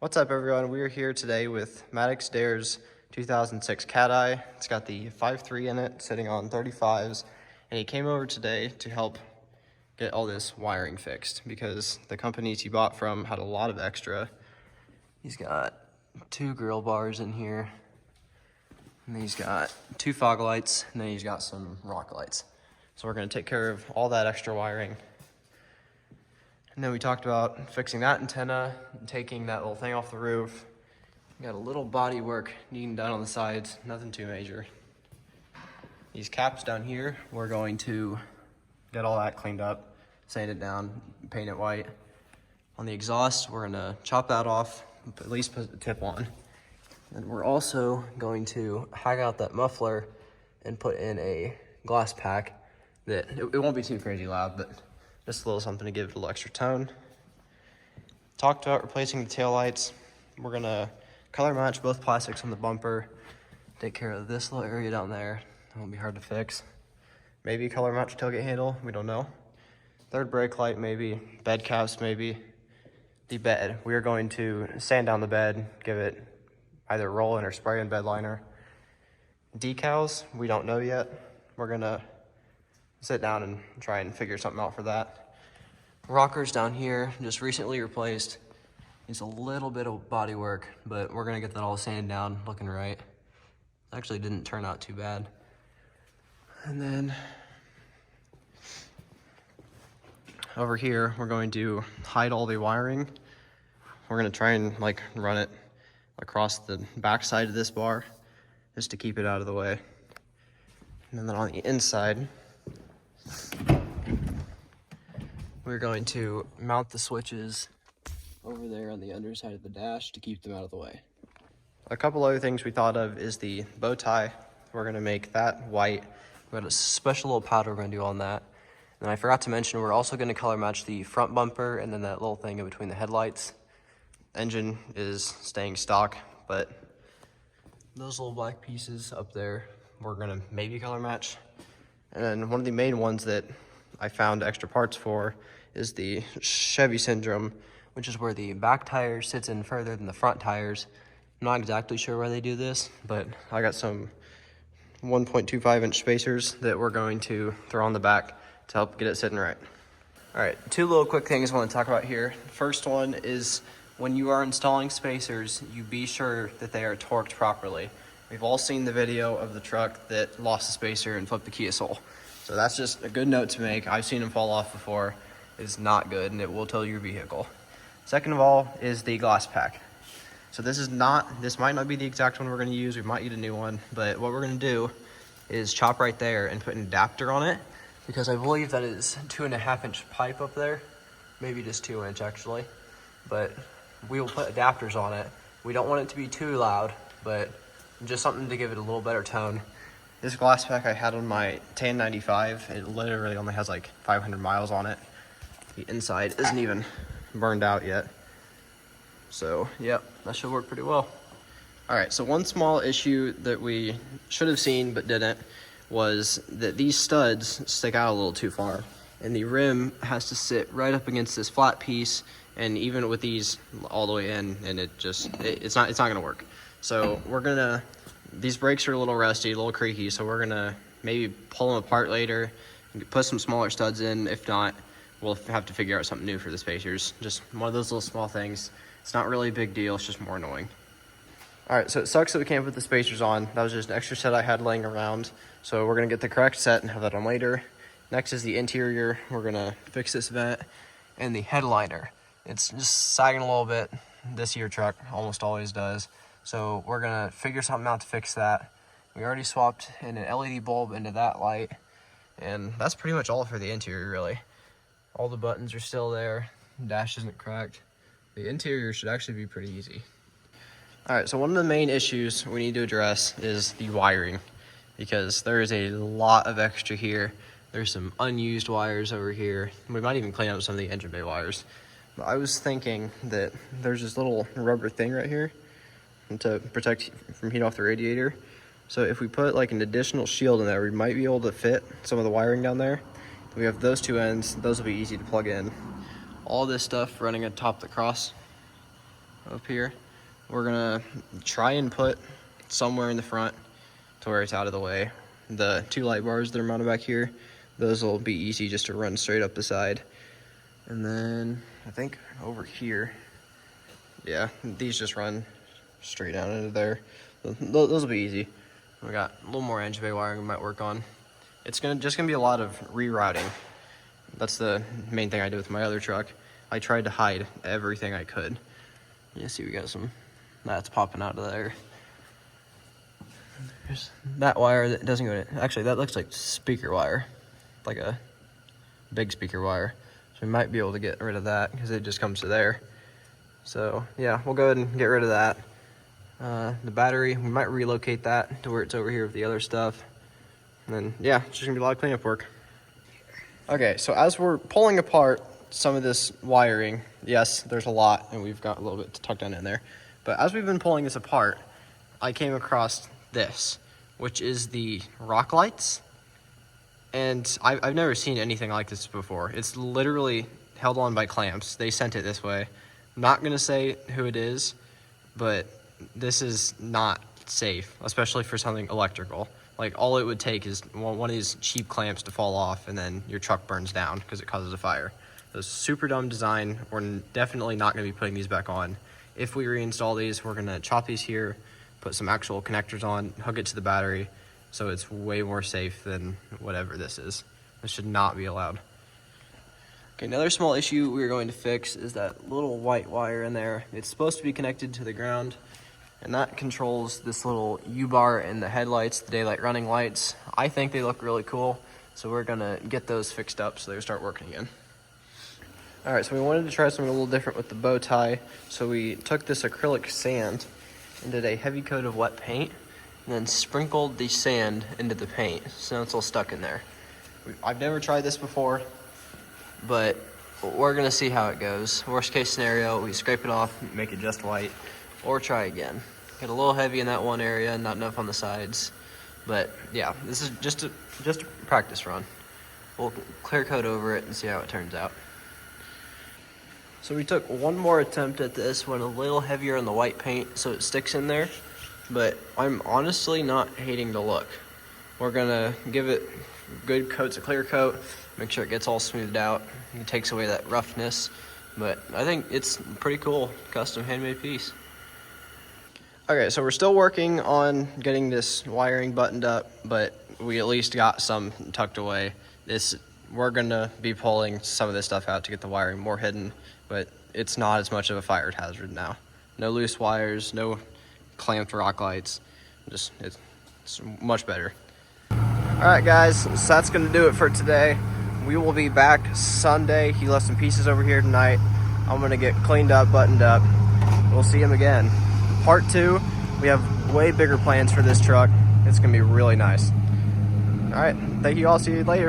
What's up, everyone? We are here today with Maddox Dare's 2006 Cateye. It's got the 5.3 in it, sitting on 35s, and he came over today to help get all this wiring fixed because the companies he bought from had a lot of extra. He's got 2 grill bars in here, and then he's got 2 fog lights, and then he's got some rock lights. So we're going to take care of all that extra wiring. And then we talked about fixing that antenna and taking that little thing off the roof. We got a little body work needing done on the sides, nothing too major. These caps down here, we're going to get all that cleaned up, sand it down, paint it white. On the exhaust, we're gonna chop that off, at least put the tip on. And we're also going to hack out that muffler and put in a glass pack that, it won't be too crazy loud, but just a little something to give it a little extra tone. Talked about replacing the taillights. We're gonna color match both plastics on the bumper. Take care of this little area down there. It won't be hard to fix. Maybe color match tailgate handle, we don't know. Third brake light maybe, bed caps maybe. The bed, we are going to sand down the bed, give it either roll in or spray in bed liner. Decals, we don't know yet. We're gonna sit down and try and figure something out for that. Rockers down here, just recently replaced. Needs a little bit of body work, but we're gonna get that all sanded down, looking right. Actually didn't turn out too bad. And then over here, we're going to hide all the wiring. We're gonna try and run it across the back side of this bar just to keep it out of the way. And then on the inside, we're going to mount the switches over there on the underside of the dash to keep them out of the way. A couple other things we thought of is the bow tie. We're gonna make that white. We got a special little powder we're gonna do on that. And I forgot to mention, we're also gonna color match the front bumper and then that little thing in between the headlights. Engine is staying stock, but those little black pieces up there, we're gonna maybe color match. And then one of the main ones that I found extra parts for is the Chevy syndrome, which is where the back tire sits in further than the front tires. I'm not exactly sure why they do this, but I got some 1.25 inch spacers that we're going to throw on the back to help get it sitting right. All right, 2 little quick things I want to talk about here. First one is when you are installing spacers, you be sure that they are torqued properly. We've all seen the video of the truck that lost the spacer and flipped the key assole. So that's just a good note to make. I've seen them fall off before. It's not good, and it will tow your vehicle. Second of all is the glass pack. So this might not be the exact one we're gonna use. We might need a new one, but what we're gonna do is chop right there and put an adapter on it, because I believe that is 2.5 inch pipe up there, maybe just 2 inch actually, but we will put adapters on it. We don't want it to be too loud, but just something to give it a little better tone. This glass pack I had on my Tan 95, it literally only has 500 miles on it. The inside isn't even burned out yet. So, yep, that should work pretty well. All right, so one small issue that we should have seen but didn't was that these studs stick out a little too far, and the rim has to sit right up against this flat piece, and even with these all the way in, and it's not gonna work. So these brakes are a little rusty, a little creaky, so we're gonna maybe pull them apart later and put some smaller studs in. If not, we'll have to figure out something new for the spacers. Just one of those little small things. It's not really a big deal, it's just more annoying. All right, so it sucks that we can't put the spacers on. That was just an extra set I had laying around. So we're gonna get the correct set and have that on later. Next is the interior. We're gonna fix this vent and the headliner. It's just sagging a little bit. This year truck almost always does. So we're gonna figure something out to fix that. We already swapped in an LED bulb into that light, and that's pretty much all for the interior really. All the buttons are still there, dash isn't cracked. The interior should actually be pretty easy. All right, so one of the main issues we need to address is the wiring, because there is a lot of extra here. There's some unused wires over here. We might even clean up some of the engine bay wires. But I was thinking that there's this little rubber thing right here to protect from heat off the radiator. So if we put an additional shield in there, we might be able to fit some of the wiring down there. We have those 2 ends, those will be easy to plug in. All this stuff running atop the cross up here. We're gonna try and put somewhere in the front to where it's out of the way. The 2 light bars that are mounted back here, those will be easy just to run straight up the side. And then I think over here, yeah, these just run straight down into there. Those will be easy. We got a little more engine bay wiring we might work on. It's just gonna be a lot of rerouting. That's the main thing I did with my other truck. I tried to hide everything I could. You see we got some, that's popping out of there. There's that wire that doesn't go in. Actually, that looks like speaker wire, like a big speaker wire. So we might be able to get rid of that because it just comes to there. So yeah, we'll go ahead and get rid of that. The battery, we might relocate that to where it's over here with the other stuff. And then yeah, it's just gonna be a lot of cleanup work. Okay, so as we're pulling apart some of this wiring, yes, there's a lot and we've got a little bit tucked down in there. But as we've been pulling this apart, I came across this, which is the rock lights. And I've never seen anything like this before. It's literally held on by clamps. They sent it this way. I'm not gonna say who it is, but this is not safe, especially for something electrical. Like, all it would take is one of these cheap clamps to fall off and then your truck burns down because it causes a fire. So it's super dumb design. We're definitely not gonna be putting these back on. If we reinstall these, we're gonna chop these here, put some actual connectors on, hook it to the battery, so it's way more safe than whatever this is. This should not be allowed. Okay, another small issue we're going to fix is that little white wire in there. It's supposed to be connected to the ground, and that controls this little U-bar in the headlights, the daylight running lights. I think they look really cool, so we're gonna get those fixed up so they start working again. All right, so we wanted to try something a little different with the bow tie, so we took this acrylic sand and did a heavy coat of wet paint, and then sprinkled the sand into the paint, so now it's all stuck in there. I've never tried this before, but we're gonna see how it goes. Worst case scenario, we scrape it off, make it just white, or try again. Get a little heavy in that one area, not enough on the sides. But yeah, this is just a practice run. We'll clear coat over it and see how it turns out. So we took one more attempt at this, went a little heavier on the white paint so it sticks in there, but I'm honestly not hating the look. We're gonna give it good coats of clear coat, make sure it gets all smoothed out. It takes away that roughness, but I think it's a pretty cool custom handmade piece. Okay, so we're still working on getting this wiring buttoned up, but we at least got some tucked away. We're gonna be pulling some of this stuff out to get the wiring more hidden, but it's not as much of a fire hazard now. No loose wires, no clamped rock lights, it's much better. All right, guys, so that's gonna do it for today. We will be back Sunday. He left some pieces over here tonight. I'm gonna get cleaned up, buttoned up. We'll see him again. Part 2, we have way bigger plans for this truck. It's gonna be really nice. All right, thank you all, see you later.